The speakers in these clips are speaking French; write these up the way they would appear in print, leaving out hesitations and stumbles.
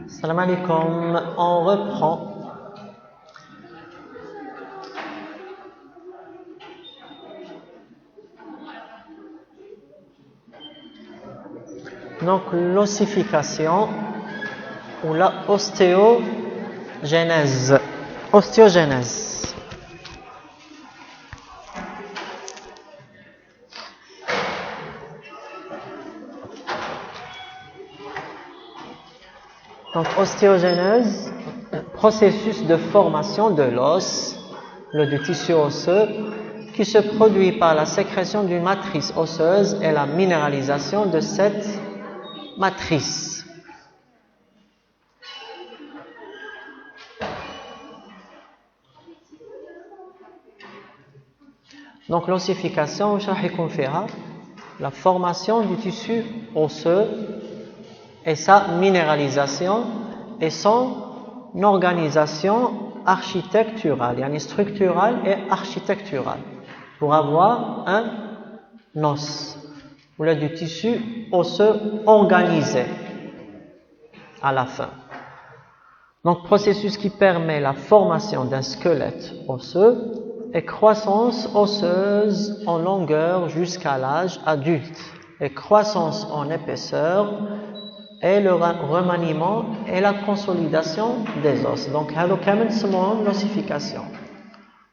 Salam alaikum, on reprend. Donc l'ossification ou la ostéogenèse. Ostéogenèse. Donc ostéogenèse, processus de formation de l'os, du tissu osseux, qui se produit par la sécrétion d'une matrice osseuse et la minéralisation de cette matrice. Donc l'ossification, la formation du tissu osseux et sa minéralisation et son organisation architecturale, yani structurale et architecturale, pour avoir un os, ou là du tissu osseux organisé à la fin. Donc processus qui permet la formation d'un squelette osseux et croissance osseuse en longueur jusqu'à l'âge adulte, et croissance en épaisseur et le remaniement et la consolidation des os. Donc, l'ossification.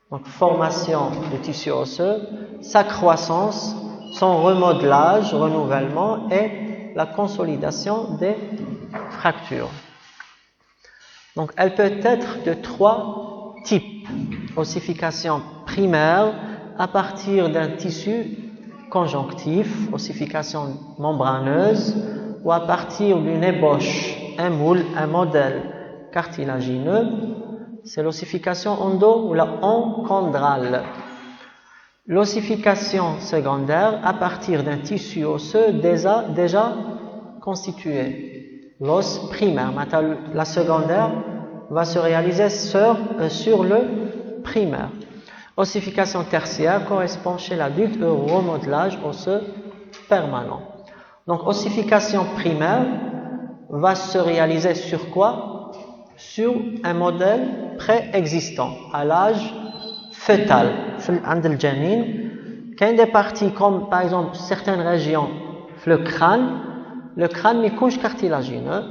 Donc, formation du tissu osseux, sa croissance, son remodelage, renouvellement et la consolidation des fractures. Donc, elle peut être de 3 types. Ossification primaire à partir d'un tissu conjonctif, ossification membraneuse, ou à partir d'une ébauche, un moule, un modèle cartilagineux, c'est l'ossification endo ou la encondrale. L'ossification secondaire à partir d'un tissu osseux déjà constitué, l'os primaire. Maintenant, la secondaire va se réaliser sur le primaire. Ossification tertiaire correspond chez l'adulte au remodelage osseux permanent. Donc, ossification primaire va se réaliser sur quoi? Sur un modèle préexistant, à l'âge fœtal. Il y a des parties comme, par exemple, certaines régions, le crâne n'est pas cartilagineux,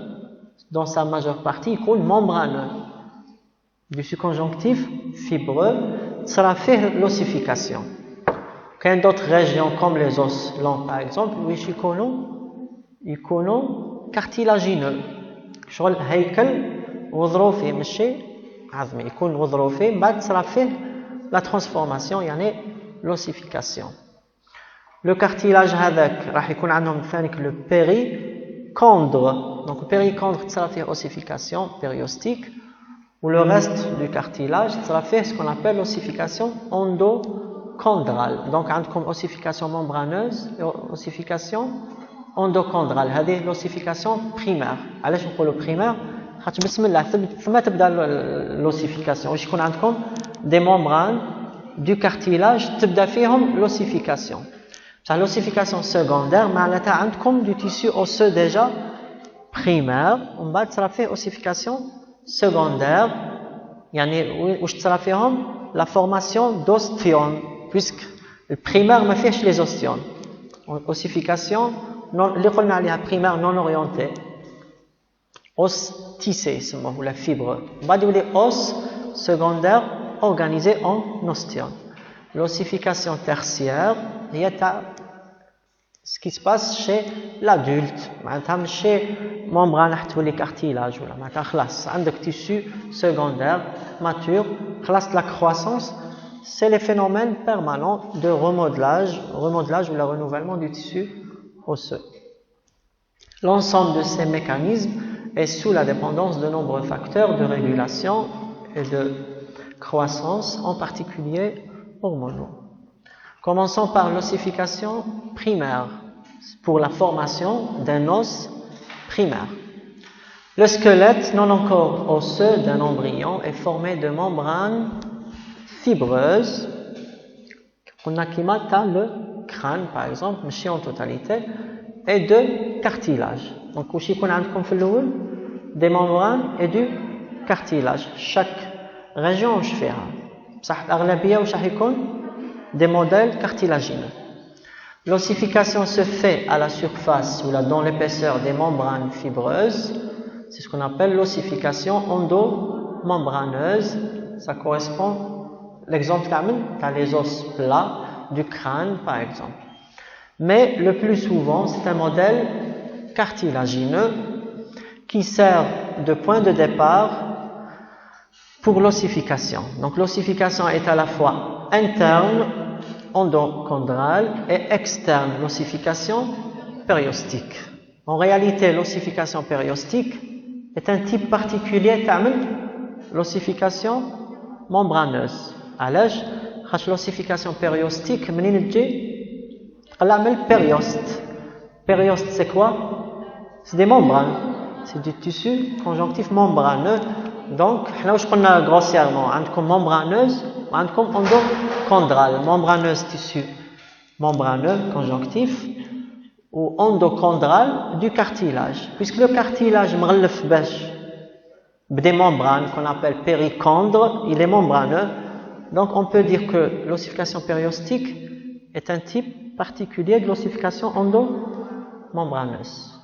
dans sa majeure partie, il est membraneux. Du conjonctif fibreux, ça va faire l'ossification. Il y a d'autres régions comme les os longs par exemple, où ils sont cartilagineux. شغل هيكل وظروفي ماشي عظمي يكون وظروفي بعد ça va faire la transformation يعني l'ossification. Le cartilage هذاك راح يكون عندهم ثاني le péricondre. Donc le péricondre ça va faire ossification périostique. Ou le reste du cartilage, ça va faire ce qu'on appelle l'ossification endochondrale. Donc, comme ossification membraneuse et ossification endochondrale. C'est l'ossification primaire. علاش نقولوا primaire؟ خاطر بسم الله ثم تبدا l'ossification. واش يكون عندكم des membranes du cartilage تبدا فيهم l'ossification. L'ossification secondaire معناتها عندكم du tissu osseux déjà primaire. ومن بعد ça va faire ossification secondaire, يعني واش تصرا فيهم la formation d'ostion, puisque le primaire ما فيهش les ostions. Ossification اللي قلنا عليها primaire non orientée, os tissé يسموه la fibre. بعد يولي os secondaire organisé en ostion. L'ossification tertiaire هي تاع ce qui se passe chez l'adulte. معناتها ماشي membrane راح تولي cartilage ولا معناتها خلاص عندك tissu secondaire mature, خلاص la croissance, c'est les phénomènes permanents de remodelage ou le renouvellement du tissu osseux. L'ensemble de ces mécanismes est sous la dépendance de nombreux facteurs de régulation et de croissance, en particulier hormonaux. Commençons par l'ossification primaire, pour la formation d'un os primaire. Le squelette non encore osseux d'un embryon est formé de membranes fibreuses. On a qui le crâne, par exemple, mais en totalité, et de cartilage. Donc واش يكون عندكم في الاول des membranes et du cartilage. Chaque région واش فيها بصح الاغلبيه واش راح يكون des modèles cartilagineux. L'ossification se fait à la surface ou là dans l'épaisseur des membranes fibreuses. C'est ce qu'on appelle l'ossification endomembraneuse. Ça correspond l'exemple t'as les os plats du crâne par exemple. Mais le plus souvent, c'est un modèle cartilagineux qui sert de point de départ pour l'ossification. Donc l'ossification est à la fois interne, endochondrale et externe, l'ossification périostique. En réalité, l'ossification périostique est un type particulier de l'ossification membraneuse. Alors, l'ossification périostique, la périoste. Périoste, c'est quoi? C'est des membranes. C'est du tissu conjonctif membraneux. Donc, là où je connais grossièrement, comme membraneuse, comme endochondrale. Membraneuse, tissu membraneux, conjonctif, ou endochondrale du cartilage. Puisque le cartilage des membranes qu'on appelle périchondre, il est membraneux. Donc, on peut dire que l'ossification périostique est un type particulier de l'ossification endomembraneuse.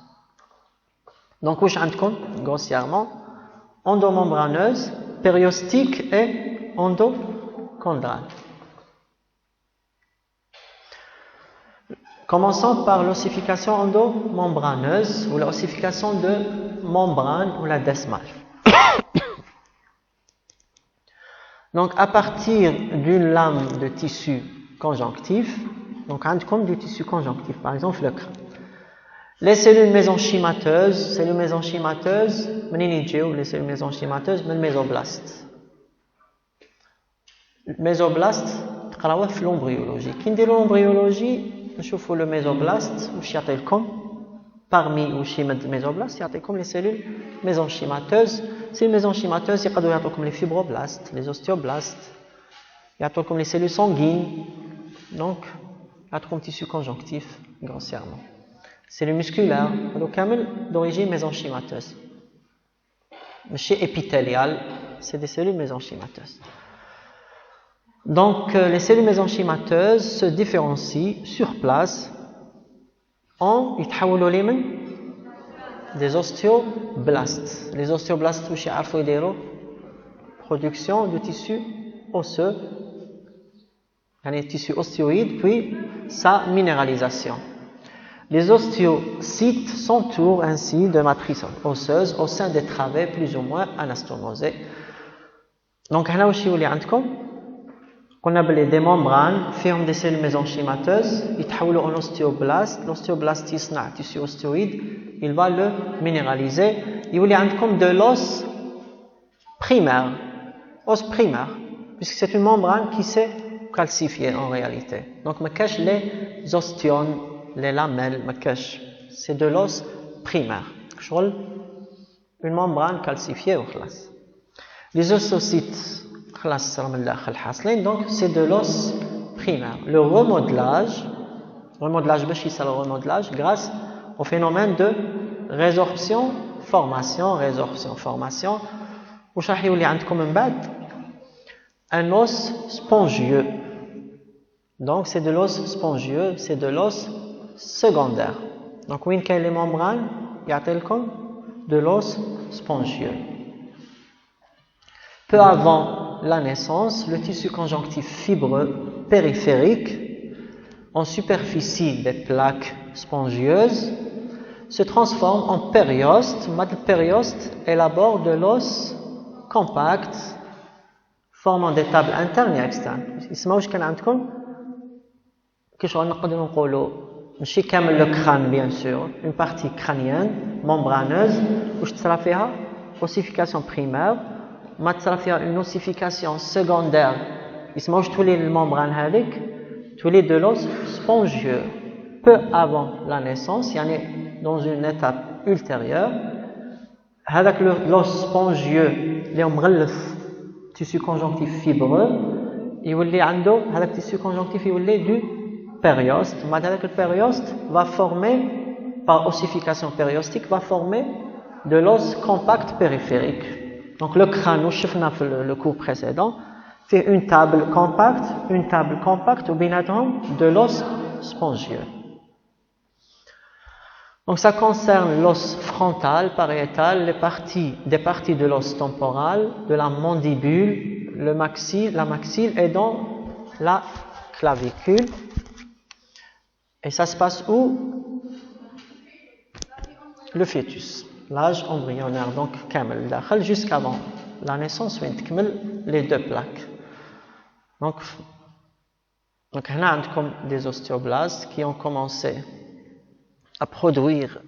Donc, où grossièrement, endomembraneuse, périostique et endochondrale. Commençons par l'ossification endomembraneuse ou l'ossification de membrane ou la desmale. Donc, à partir d'une lame de tissu conjonctif, donc du tissu conjonctif, par exemple le crâne. Les cellules mésenchymateuses, les cellules mésenchymateuses, le mésoblaste. Le mésoblaste, c'est l'embryologie. Qui dit l'embryologie, nous le mésoblaste, parmi les mésoblastes, il y a les cellules mésenchymateuses. Ces mésenchymateuses, il y a les fibroblastes, les ostéoblastes, il y a les cellules sanguines, donc il y a comme tissu conjonctif, grossièrement. Cellules musculaires, d'origine mésenchymateuse. Chez épithélial, c'est des cellules mésenchymateuses. Donc, les cellules mésenchymateuses se différencient sur place en des ostéoblastes. Les ostéoblastes, production de tissu osseux, les tissus ostéoïdes, puis sa minéralisation. Les ostéocytes s'entourent ainsi de matrices osseuses au sein des travées plus ou moins anastomosées. Donc, on a des membranes, forment des cellules mésenchymateuses, ils sont en ostéoblaste. L'ostéoblaste, tissu ostéoïde, il va le minéraliser. Il y a de l'os primaire, puisque c'est une membrane qui s'est calcifiée en réalité. Donc, on cache les ostéones, les lamelles, c'est de l'os primaire. Une membrane calcifiée. Les ossocites, donc c'est de l'os primaire. Le remodelage grâce au phénomène de résorption-formation, où un os spongieux. Donc c'est de l'os spongieux, c'est de l'os secondaire. Donc où il y a les membranes, il y a de l'os spongieux. Peu avant la naissance, le tissu conjonctif fibreux périphérique, en superficie des plaques spongieuses, se transforme en périoste. Le périoste élabore de l'os compact, formant des tables internes et externes. ماشي كامل le crâne bien sûr, une partie crânienne, membraneuse, où تصرا فيها ossification primaire, ما تصرا فيها une ossification secondaire, يسموش تولي الممbrane هذيك تولي de l'os spongieux. Peu avant la naissance, يعني dans une étape ultérieure, هذاك l'os spongieux اللي هو مغلف tissu conjonctif fibreux يولي عنده هذاك tissu conjonctif يولي du périoste. Le périoste va former par ossification périostique, va former de l'os compact périphérique. Donc le crâne, nous avons vu le cours précédent, fait une table compacte ou bien de l'os spongieux. Donc ça concerne l'os frontal, pariétal, des parties de l'os temporal, de la mandibule, la maxille et dans la clavicule. Et ça se passe où? Le fœtus, l'âge embryonnaire, donc kamel, jusqu'avant la naissance, les deux plaques. Donc on a comme des ostéoblastes qui ont commencé à produire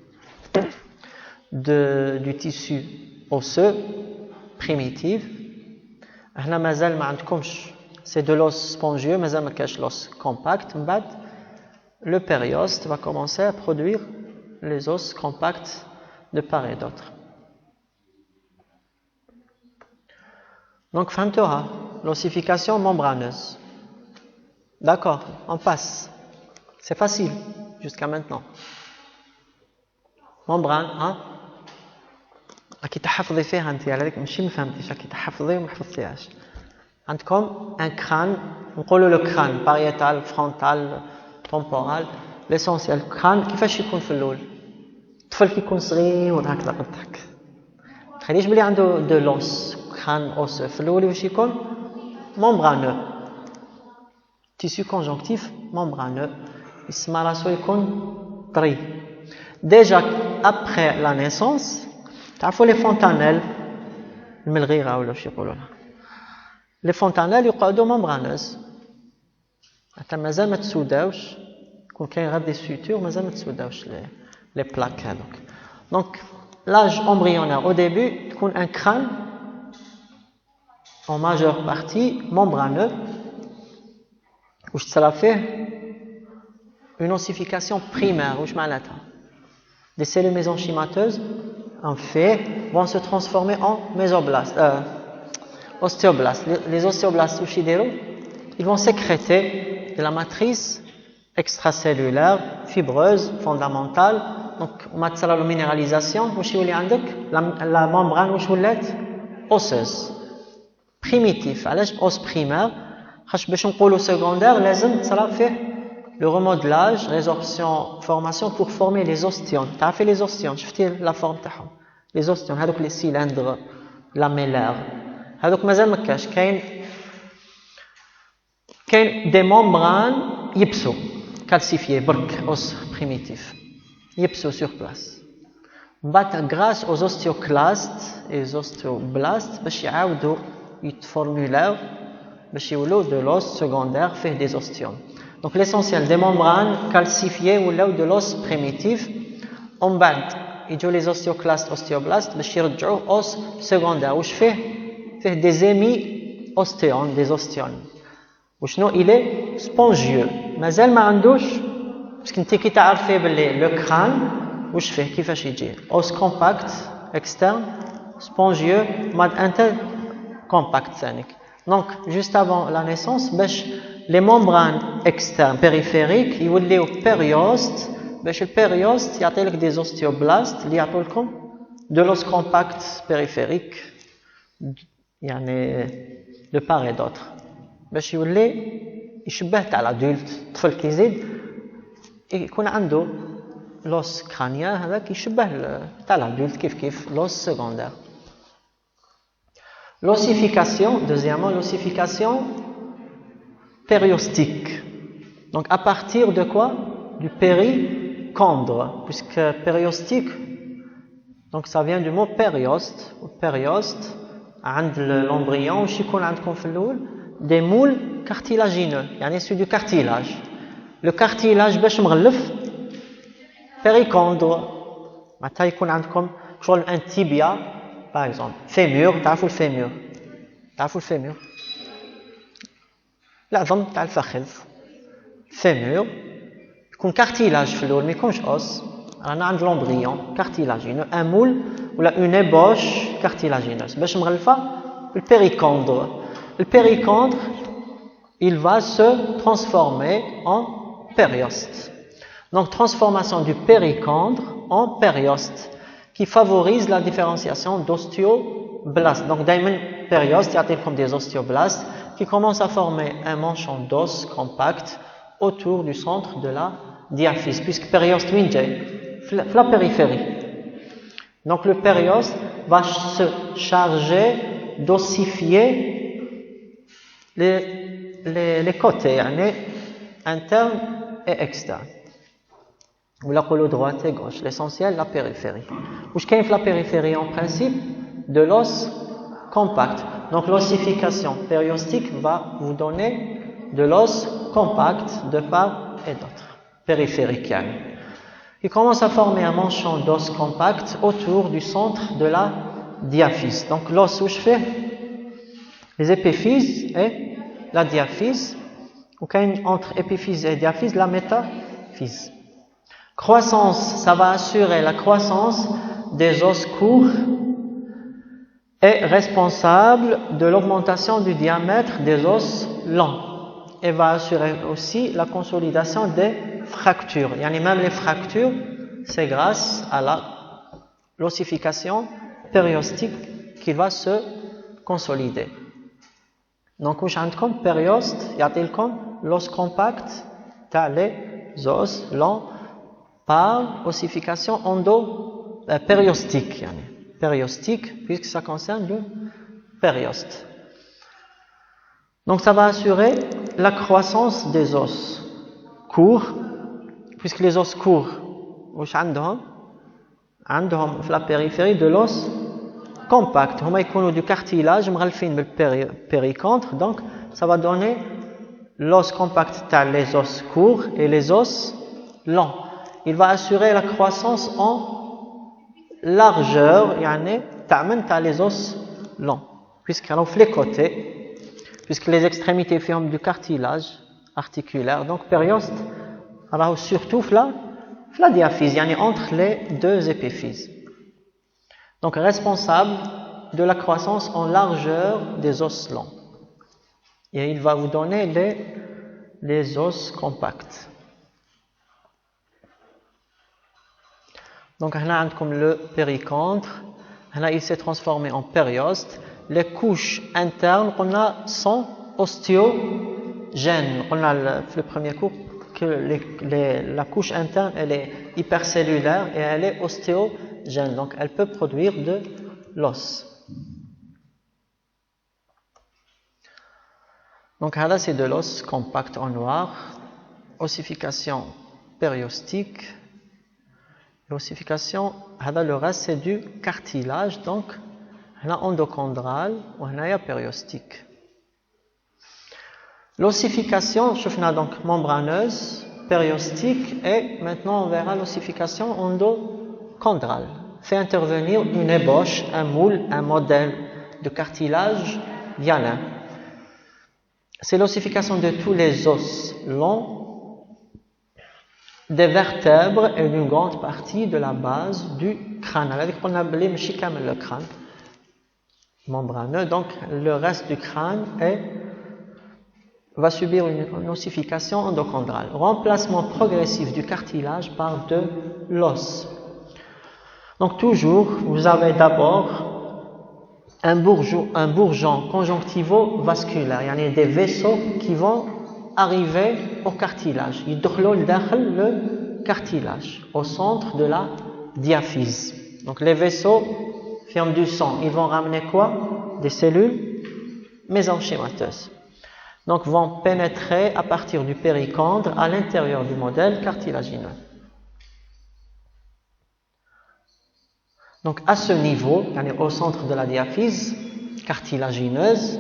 du tissu osseux primitif. C'est de l'os spongieux, mais l'os compact. Le périoste va commencer à produire les os compacts de part et d'autre. Donc, l'ossification membraneuse. D'accord, on passe. C'est facile jusqu'à maintenant. membrane ها راكي تحفظي فيها انت على ذلك ماشي ما فهمتيش راكي تحفظي وما حفظتيهاش عندكم ان كران نقولوا لو كران باريتال فرونتال temporal l'essentiel كران كيفاش يكون في الاول الطفل كيكون صغير وهكذا قدك تخيليش بلي عنده دو لوس كران اوس في الاول واش يكون membraneux tissu conjonctif membraneux يسمى راسو يكون طري. Déjà après la naissance, تعرفوا les fontanelles الملغيرة ولا شو يقولوا لها. Les fontanelles يقعدوا membraneuses. حتى مازال ما تسوداوش يكون كاين غير دي سوتور مازال ما تسوداوش les plaques هذوك. Donc l'âge embryonnaire au début تكون un crâne en majeure partie membraneux واش تصرا فيه une ossification primaire واش معناتها des cellules mésenchymateuses en fait vont se transformer en mésoblastes ostéoblastes. Les ostéoblastes واش يديروا ils vont sécréter de la matrice extracellulaire fibreuse fondamentale. donc وما تصرا له minéralisation واش يولي عندك la membrane واش ولات osseuse primitif. علاش os primaire خاطش باش نقولوا secondaire لازم تصرا فيه le remodelage, résorption, formation pour former les ostions. Tu as fait les ostions, je fais la forme تاعهم. Les ostions, هذوك les cylindres lamellaires. هذوك مازال ما كاش كاين des membranes يبسوا calcifiés برك os primitif يبسوا sur place. بعد grâce aux ostéoclastes et aux ostéoblastes باش يعاودوا يتفورمولاو باش يولوا de l'os secondaire fait des ostions. Donc l'essentiel des membranes calcifiées ou de l'os primitif en bas il y a les ostéoclastes ostéoblastes باش يرجعوا os secondaire واش فيه des hémi-ostéons des ostions وشنو il est spongieux مازال ما عندوش باسكو انت كي تعرفي باللي لو كران واش فيه كيفاش يجي os compact externe spongieux ماد inter compact ثانيك. Donc juste avant la naissance باش les membranes externes périphériques يوليو périoste باش البيريوست يعطي لك des ostéoblastes اللي يعطوا لكم de l'os compact périphérique يعني de part et d'autre باش يولي يشبه تاع الادولت. الطفل كي يزيد يكون عنده l'os crânien هذاك يشبه تاع الادولت كيف l'os secondaire. L'ossification, deuxièmement l'ossification périostique. Donc à partir de quoi? Du péricondre, puisque périostique, donc ça vient du mot périoste. Périoste, عند l'embryon, وش يكون عندكم في الأول? Des moules cartilagineux, يعني c'est du cartilage. Le cartilage باش مغلف péricondre. معناتها يكون عندكم شغل un tibia, par exemple. Fémur, تعرفوا الفيمور. تعرفوا الفيمور؟ العظم تاع الفخذ fémur يكون cartilage في الأول ما يكونش os. رانا عند l'embryon cartilagineux un moule ولا une ébauche cartilagineuse باش مغلفة الpéricondre. Le péricondre il va se transformer en périoste. Donc, transformation du péricondre en périoste, qui favorise la différenciation d'ostéoblastes. Donc, daïman périoste, il y a comme des ostéoblastes qui commencent à former un manchon d'os compact autour du centre de la diaphyse, puisque périoste, la périphérie. Donc, le périoste va se charger d'ossifier les côtés, internes et externes. Ou la colo droite et gauche. L'essentiel, la périphérie. Où je kiffe la périphérie en principe de l'os compact. Donc l'ossification périostique va vous donner de l'os compact de part et d'autre. Périphérique. Il commence à former un manchon d'os compact autour du centre de la diaphyse. Donc l'os où je fais les épiphyses et la diaphyse. Ou entre épiphyse et diaphyse, la métaphyse. Croissance, ça va assurer la croissance des os courts et responsable de l'augmentation du diamètre des os longs. Et va assurer aussi la consolidation des fractures. Même les fractures, c'est grâce à l'ossification périostique qu'il va se consolider. Donc, où j'ai comme périoste, il y a comme l'os compact, t'as les os longs par ossification périostique. Périostique, puisque ça concerne le périoste. Donc, ça va assurer la croissance des os courts, puisque les os courts, عندهم في la périphérie de l'os compact. هما يكونوا du cartilage مغلفين بالpéricondre, donc ça va donner l'os compact t'as les os courts et les os longs. Il va assurer la croissance en largeur, t'as les os longs, puisqu'ils ont les côtés, puisque les extrémités forment du cartilage articulaire. Donc périoste, alors surtout la diaphyse, entre les deux épiphyses. Donc responsable de la croissance en largeur des os longs. Et il va vous donner les os compacts. Donc, comme le péricondre, il s'est transformé en périoste. Les couches internes, sont ostéogènes. On a le premier cours que la couche interne, elle est hypercellulaire et elle est ostéogène. Donc, elle peut produire de l'os. Donc, là, c'est de l'os compact en noir. Ossification périostique. L'ossification, le reste c'est du cartilage, donc endochondral ou périostique. L'ossification, je fais donc membraneuse, périostique, et maintenant on verra l'ossification endochondrale. Fait intervenir une ébauche, un moule, un modèle de cartilage hyaline. C'est l'ossification de tous les os longs, des vertèbres et d'une grande partie de la base du crâne. On a appelé le crâne membraneux, donc le reste du crâne va subir une ossification endochondrale. Remplacement progressif du cartilage par de l'os. Donc toujours, vous avez d'abord un bourgeon conjonctivo-vasculaire, il y a des vaisseaux qui vont arriver au cartilage. Ils entrent le cartilage, au centre de la diaphyse. Donc les vaisseaux ferment du sang. Ils vont ramener quoi? Des cellules mésenchymateuses. Donc vont pénétrer à partir du péricondre à l'intérieur du modèle cartilagineux. Donc à ce niveau, au centre de la diaphyse cartilagineuse,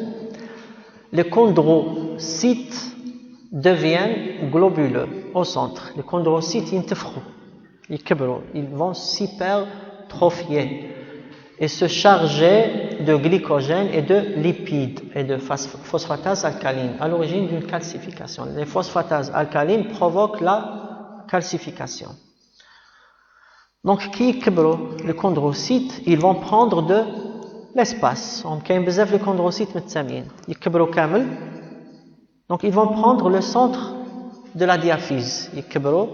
les chondrocytes deviennent globuleux au centre. Les chondrocytes ils vont s'hypertrophier et se charger de glycogène et de lipides et de phosphatase alcaline à l'origine d'une calcification. Les phosphatases alcalines provoquent la calcification. Donc, les chondrocytes, ils vont prendre de l'espace. On a بزاف les chondrocytes متسامين. يكبروا كامل. Donc, ils vont prendre le centre de la diaphyse. يكبروا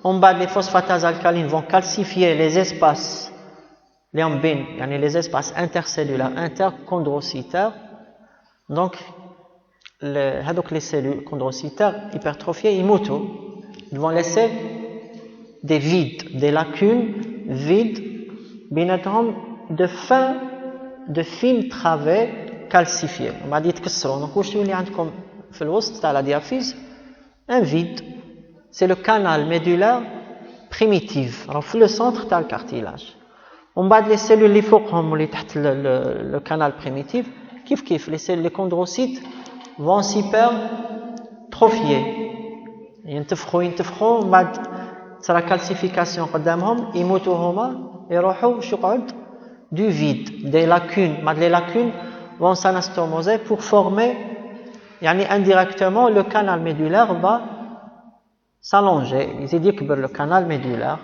en bas les phosphatases alcalines vont calcifier les espaces les espaces intercellulaires, interchondrocytaires. Donc les cellules chondrocytaires hypertrophiées, ils vont laisser des vides, des lacunes vides, de fines travées calcifiées. On va dire que donc la diaphyse, un vide, c'est le canal médulaire primitif. Alors, le centre, tu as le cartilage. On bas les cellules les le canal primitif, les cellules, les chondrocytes vont s'hypertrophier. ينتفخوا من بعد تصرا calcification قدامهم يموتوا هما يروحوا شو يقعد du vide, des lacunes. Les lacunes vont s'anastomoser pour former indirectement le canal médulaire va s'allonger. يزيد يكبر le canal médulaire.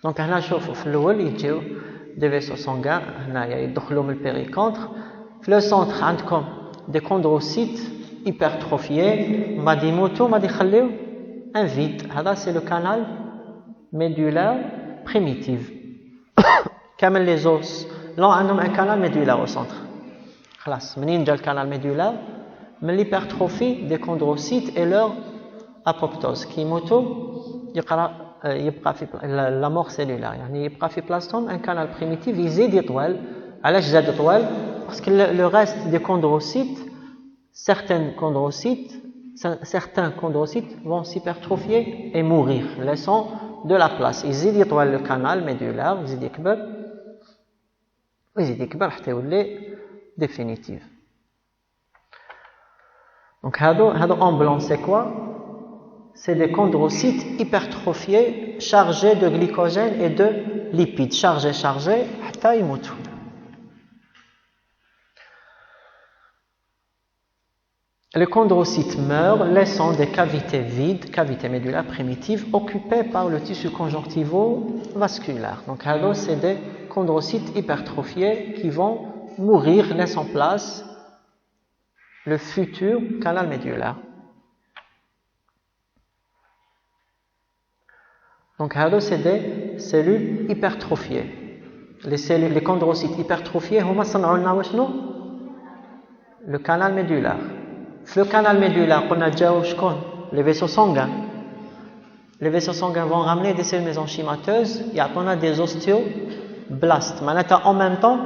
Donc هنا نشوفوا في الأول يجيو des vaisseaux sanguins هنايا يدخلوا من البيريكونتر. في le centre عندكم des chondrocytes hypertrophiés ما دي يموتوا ما دي يخليو un vide. هذا c'est le canal médulaire primitif. Comme les os là عندهم un canal médulaire au centre. خلاص منين جا le canal médulaire من l'hypertrophie des chondrocytes et leur apoptose كي يموتوا يبقى في la mort cellulaire يبقى في بلاصتهم un canal primitif يزيد يطول. علاش زاد طوال؟ parce que le reste des chondrocytes certains chondrocytes vont s'hypertrophier et mourir laissant de la place. يزيد يطول le canal médulaire يزيد يكبر حتى يولي définitive. Donc هادو en blanc c'est quoi? C'est des chondrocytes hypertrophiés chargés de glycogène et de lipides. Chargés حتى يموتوا. Les chondrocytes meurent, laissant des cavités vides, cavités médulaires primitives, occupées par le tissu conjonctivo-vasculaire. Donc, c'est des chondrocytes hypertrophiés qui vont mourir, laissant place le futur canal médulaire. Donc, c'est des cellules hypertrophiées. Les chondrocytes hypertrophiés, le canal médulaire. Le canal médulaire, on a déjà les vaisseaux sanguins. Les vaisseaux sanguins vont ramener des cellules mésenchymateuses. Il y a des ostéoblastes. En même temps,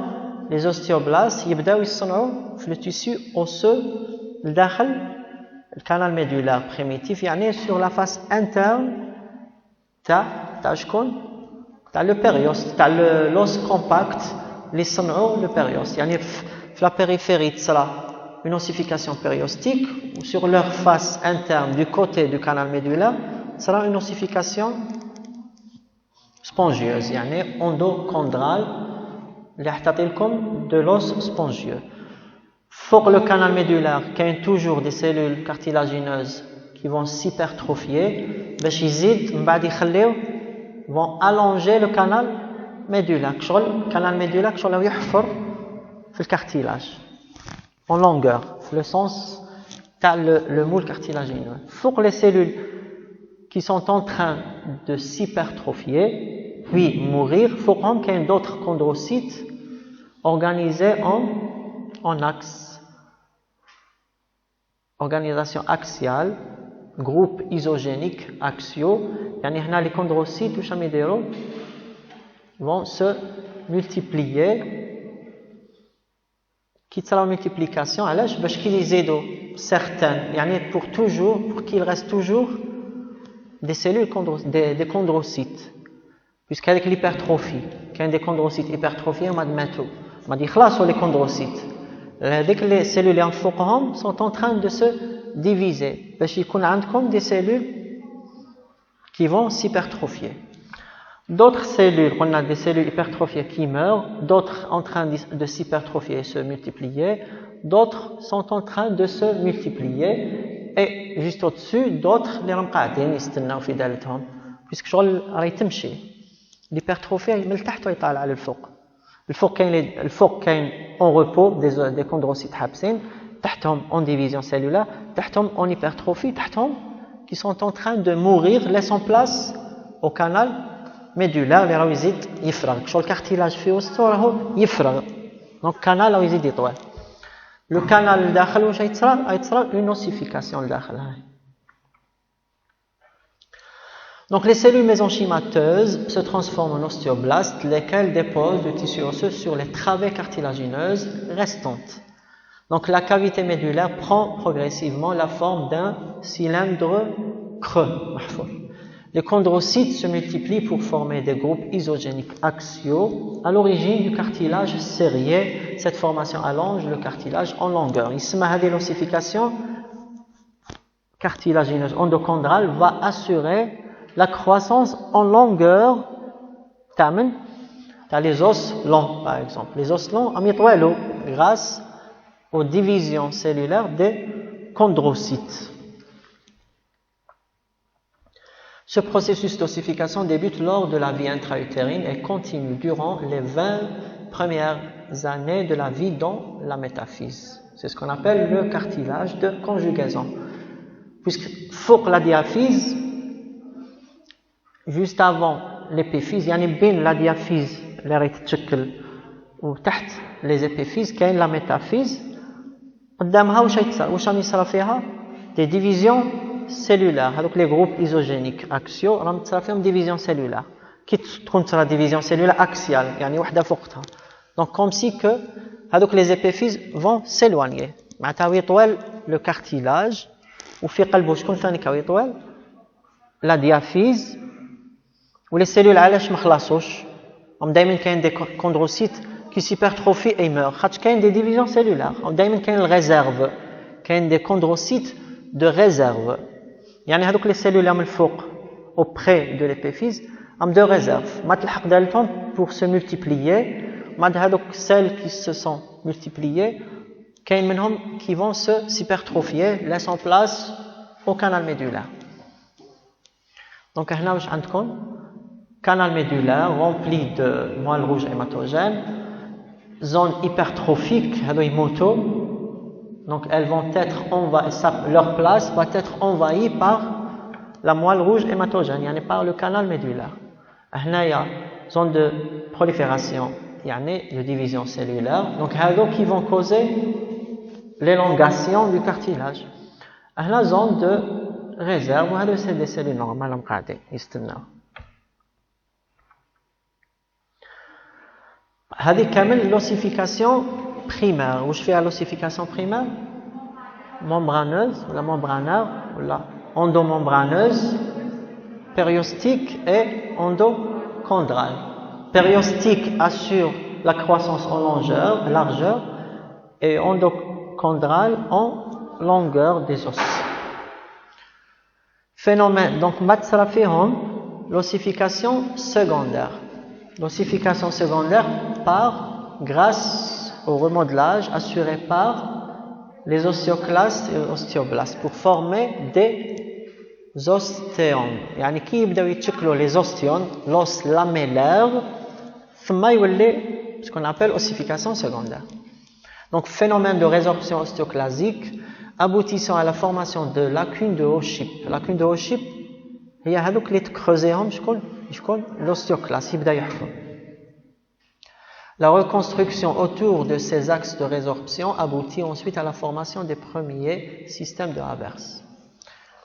les ostéoblastes, ils vont le tissu osseux, le canal médulaire primitif, sur la face interne, tu as le périostome, tu as l'os compact, le périostome. La périphérie, une ossification périostique, ou sur leur face interne du côté du canal médulaire, sera une ossification spongieuse, endochondrale, de l'os spongieux. Pour le canal médulaire, il y a toujours des cellules cartilagineuses qui vont s'hypertrophier, vont allonger le canal médulaire. Le canal médulaire, le cartilage. En longueur, le sens, tu as le moule cartilagineux. Pour les cellules qui sont en train de s'hypertrophier, puis mourir, il faut qu'il y ait d'autres chondrocytes organisés en axe. Organisation axiale, groupe isogénique axiaux. Les chondrocytes vont se multiplier. Qui sera la multiplication, parce qu'ils aident certaines, pour qu'il reste toujours des cellules, des chondrocytes. Puisqu'avec l'hypertrophie, quand il y a des chondrocytes hypertrophiés, on dit que les chondrocytes. Dès que les cellules sont en train de se diviser, parce qu'il y a des cellules qui vont s'hypertrophier. D'autres cellules, on a des cellules hypertrophiées qui meurent, d'autres en train de s'hypertrophier et se multiplier, d'autres sont en train de se multiplier, et juste au-dessus, d'autres, les رمقاعدين يستناو في دالتهم, puisque شغل راهي تمشي. L'hypertrophie من التحت ويطالع على الفوق. الفوق كاين en repos des chondrocytes حابسين, تحتهم en division cellulaire, تحتهم en hypertrophie, تحتهم qui sont en train de mourir laissant place au canal médulaire اللي راهو يزيد يفرغ شو الكارتيلاج في وسطه راهو يفرغ دونك canal راهو يزيد يطول لو canal لداخل واش يتصرى une ossification لداخل هاي Donc les cellules mésenchymateuses se transforment en ostéoblastes, lesquelles déposent du tissu osseux sur les travées cartilagineuses restantes. Donc la cavité médulaire prend progressivement la forme d'un cylindre creux. Les chondrocytes se multiplient pour former des groupes isogéniques axiaux à l'origine du cartilage serré. Cette formation allonge le cartilage en longueur. Ici, l'ossification cartilagineuse endochondrale va assurer la croissance en longueur t'as les os longs par exemple les os longs grâce aux divisions cellulaires des chondrocytes. Ce processus d'ossification débute lors de la vie intra-utérine et continue durant les 20 premières années de la vie dans la métaphyse. C'est ce qu'on appelle le cartilage de conjugaison. Puisque فوق la diaphyse juste avant l'épiphyse يعني بين la diaphyse اللي راهي تتشكل وتحت les épiphyses كاين la métaphyse قدامها واش راهم يصرى فيها des divisions cellulaires هذوك les groupes isogéniques axiaux راهم تصرى فيهم division cellulaire كي تكون تصرى division cellulaire axiale يعني وحده فوقتها donc comme si que هذوك les épiphyses vont s'éloigner معناتها يطول le cartilage وفي قلبه شكون ثاني كيطول la diaphyse ولي سيلول علاش ما خلاصوش هم دائما كاين دي كوندروسيت كي سيبرتروفي اي مور خاطش كاين دي ديفيزيون سيلولار هم دائما كاين الريزيرف كاين دي كوندروسيت دو ريزيرف يعني هذوك لي سيلول من الفوق اوبري دو ليبيفيز هم دو ريزيرف ما تلحق دالتهم بور سو مولتيبليي ما هذوك سيل كي سو سون مولتيبليي كاين منهم كي فون سو سيبرتروفيي لاسون بلاس au canal médulaire. Donc هنا واش عندكم canal médulaire rempli de moelle rouge hématogène, zone hypertrophique, donc elles vont être envahies, leur place va être envahie par la moelle rouge hématogène, yani par le canal médulaire. هنا il y a zone de prolifération, yani de division cellulaire, donc qui vont causer l'élongation du cartilage. هنا zone de réserve, وهذا c'est des cellules normales قاعدين يستناو. هذه كامل l'ossification primaire. واش فيها l'ossification primaire membraneuse ولا membranaire ولا endomembraneuse périostique et endochondrale. Périostique assure la croissance en largeur et endochondrale en longueur des os. Phénomène donc matsara fihom l'ossification secondaire. L'ossification secondaire grâce au remodelage assuré par les ostéoclastes et ostéoblastes pour former des ostéons. يعني كي يبداو يتشكلوا les ostéons, l'os lamellaire, ثم يولي ce qu'on appelle ossification secondaire. Donc phénomène de résorption ostéoclasique aboutissant à la formation de lacunes de Hooship. Lacunes de Hooship هي هذوك اللي تكروزيهم شكون l'ostéoclaste يبدا يحفر. La reconstruction autour de ces axes de résorption aboutit ensuite à la formation des premiers systèmes de Habermas.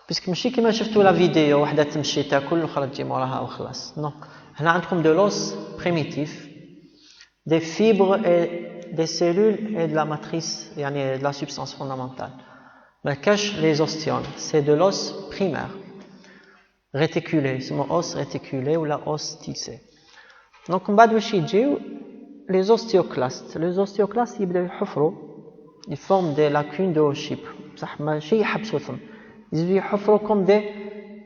Puisque ماشي كيما شفتوا لا فيديو وحده تمشي تاكل والاخرى تجي موراها وخلاص. Non. هنا عندكم de l'os primitif, des fibres et des cellules et de la matrice, يعني de la substance fondamentale. ما كاش les ostéons, c'est de l'os primaire. réticulé, c'est mon os réticulé ou la os tissée. Donc من بعد واش يجيو les ostéoclastes. Les ostéoclastes يبداو يحفروا, ils forment des lacunes de Hooship. بصح ماشي يحبسوا ثم, ils يحفروا comme des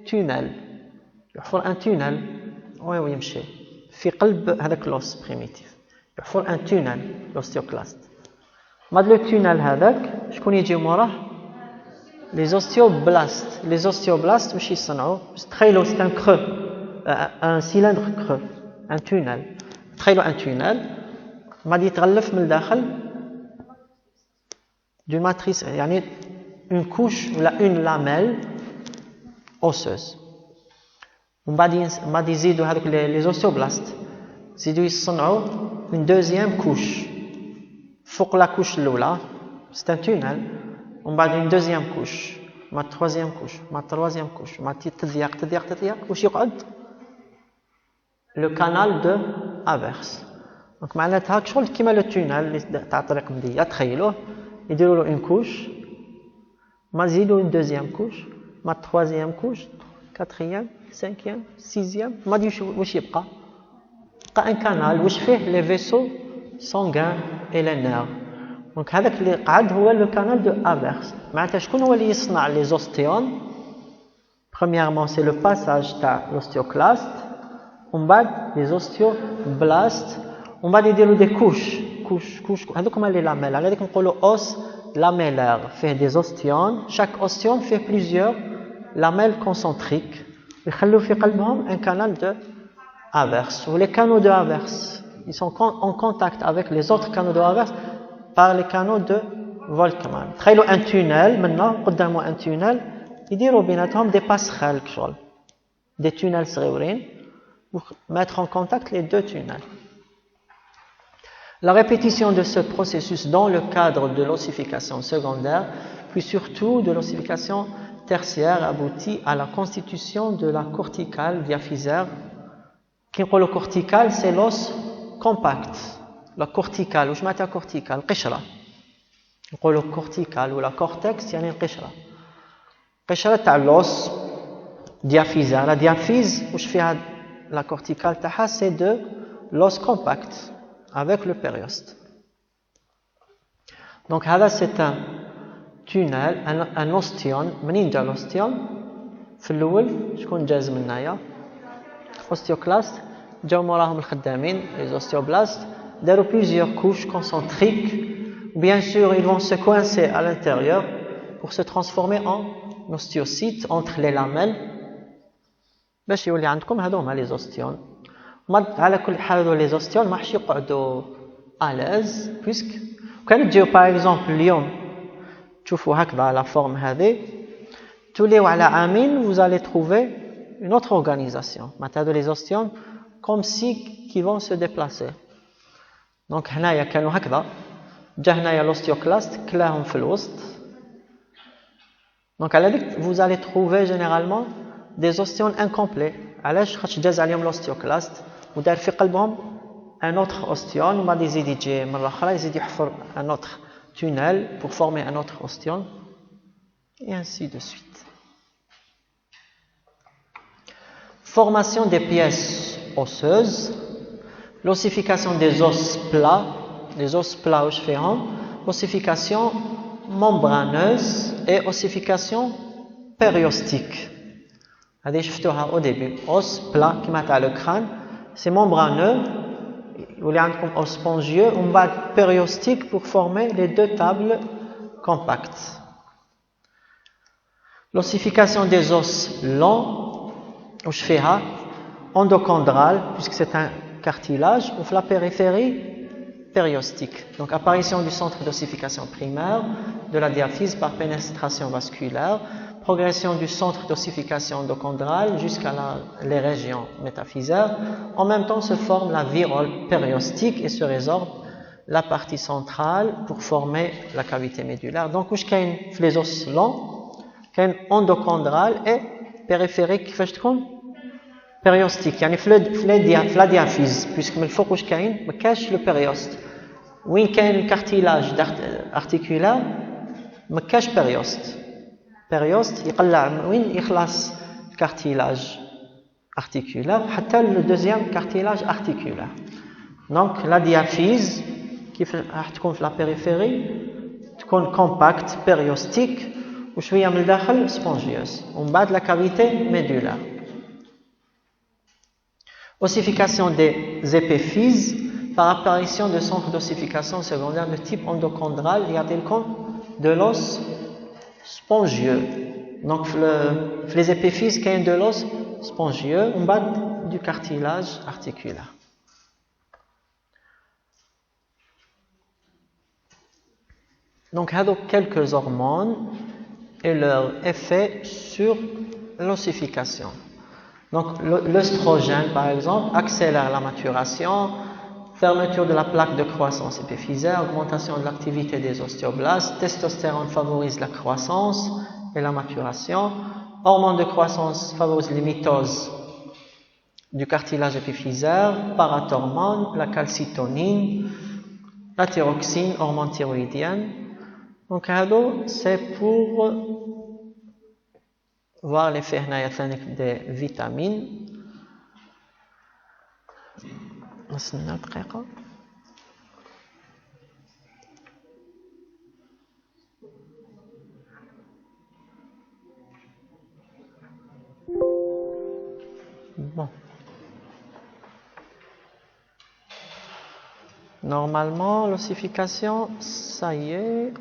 tunnels. يحفر un tunnel وين يمشي في قلب هذاك l'os primitif. يحفر un tunnel l'ostéoclaste. بعد le tunnel هذاك شكون يجيو موراه؟ Les ostéoblastes. Les ostéoblastes واش يصنعوا؟ تخيلوا c'est un creux, un cylindre creux, un tunnel. تخيلوا un tunnel غادي يتغلف من الداخل d'une matrice, يعني une couche ou une lamelle osseuse. ومن بعد يزيدوا هذوك les osteoblastes يزيدوا يصنعوا une deuxième couche فوق la couche الأولى c'est un tunnel ومن بعد une deuxième couche مع troisième couche مع troisième couche مع تضيق واش يقعد le canal de Haber's. Donc معناتها شغل كيما لو تونيل تاع طريق مضيق تخيلوه يديروا له une couche ما يزيدوا une deuxième couche ما troisième couche quatrième cinquième sixième ما ديش واش يبقى un canal واش فيه les vaisseaux sanguins et les nerfs. Donc هذاك اللي قعد هو le canal de Haber's. معناتها شكون هو اللي يصنع les ostéones? Premièrement c'est le passage تاع l'ostéoclaste ومن بعد les osteoblastes ومن بعد يديروا des couches هذوك هما لي لاميل على هذيك نقولوا os lamellaire فيه des ostionnes chaque ostion fait plusieurs lamelles concentriques يخلوا في قلبهم un canal de Haber's. Les canaux de Haber's, ils sont en contact avec les autres canaux de Haber's par les canaux de Volkmann. تخيلوا un tunnel maintenant قدامه un tunnel يديروا بيناتهم des passerelles كشغل des tunnels صغيرين pour mettre en contact les deux tunnels. La répétition de ce processus dans le cadre de l'ossification secondaire puis surtout de l'ossification tertiaire aboutit à la constitution de la corticale diaphysaire. Qui est le cortical, c'est l'os compact. La corticale, واش معناتها cortical قشرة. نقولوا cortical ou la cortex يعني القشرة. قشرة تاع l'os diaphysaire. La diaphyse واش فيها la corticale تاعها c'est de l'os compact avec le périoste. Donc هذا c'est un tunnel, un ostion. منين جا l'ostion؟ في الأول شكون جاز من هنايا؟ osteoclastes جاو موراهم الخدامين les osteoblastes داروا plusieurs couches concentriques bien sûr ils vont se coincer à l'intérieur pour se transformer en ostéocytes entre les lamelles باش يولي عندكم هذوما les ostionnes على كل حال هذو les ostionnes ما راحش يقعدوا à l'aise puisque كان تجيو par exemple اليوم تشوفوا هكذا la forme هذه توليو على عامين vous allez trouver une autre organisation. Maintenant, les ostionnes, comme si qui vont se déplacer. Donc, هنايا كانوا هكذا. جا هنايا l'ostéoclaste, كلاهم في الوسط. Donc, à la limite, vous allez trouver généralement des ostionnes incomplets. علاش خاطش جاز عليهم l'ostéoclaste ودار في قلبهم un autre ostion وما يزيد يجي مرة أخرى يزيد يحفر un autre tunnel pour former un autre ostion et ainsi de suite. Formation des pièces osseuses, l'ossification des os plats, les os plats ou chevérants, ossification membraneuse et ossification périostique. هذه شفتوها au début. Os plat qui معناتها le crâne, c'est membraneux, يولي عندكم os spongieux ومن بعد périostique pour former les deux tables compactes. L'ossification des os longs واش فيها endochondral puisque c'est un cartilage ou la périphérie périostique. Donc apparition du centre d'ossification primaire de la diaphyse par pénétration vasculaire, progression du centre d'ossification endochondrale jusqu'à les régions métaphysaires. En même temps se forme la virole périostique et se résorbe la partie centrale pour former la cavité médulaire. Donc واش كاين في les os longs كاين endochondral et périphérique كيفاش تكون périostique يعني في la diaphyse puisque من الفوق واش كاين ما كاش لو بيريوست وين كاين الكارتيلاج articulaire ما كاش بيريوست يقلع وين يخلص الكارتيلاج articulaire حتى le deuxième cartilage articulaire. Donc la diaphyse كيف راح تكون في la périphérie تكون compact périostique وشويه من الداخل spongieuse ومن بعد la cavité médulaire. Ossification des épiphyses par apparition de centres d'ossification secondaire de type endochondral et de l'os spongieux. Donc les épiphyses qui ont de l'os spongieux en bas du cartilage articulaire. Donc, il y a quelques hormones et leur effet sur l'ossification. Donc l'œstrogène par exemple accélère la maturation, fermeture de la plaque de croissance épiphysaire, augmentation de l'activité des ostéoblastes, testostérone favorise la croissance et la maturation, hormone de croissance favorise les mitoses du cartilage épiphysaire, parathormone, la calcitonine, la thyroxine, hormone thyroïdienne. Donc c'est pour voir l'effet des vitamines. Bon. Normalement, l'ossification, ça y est.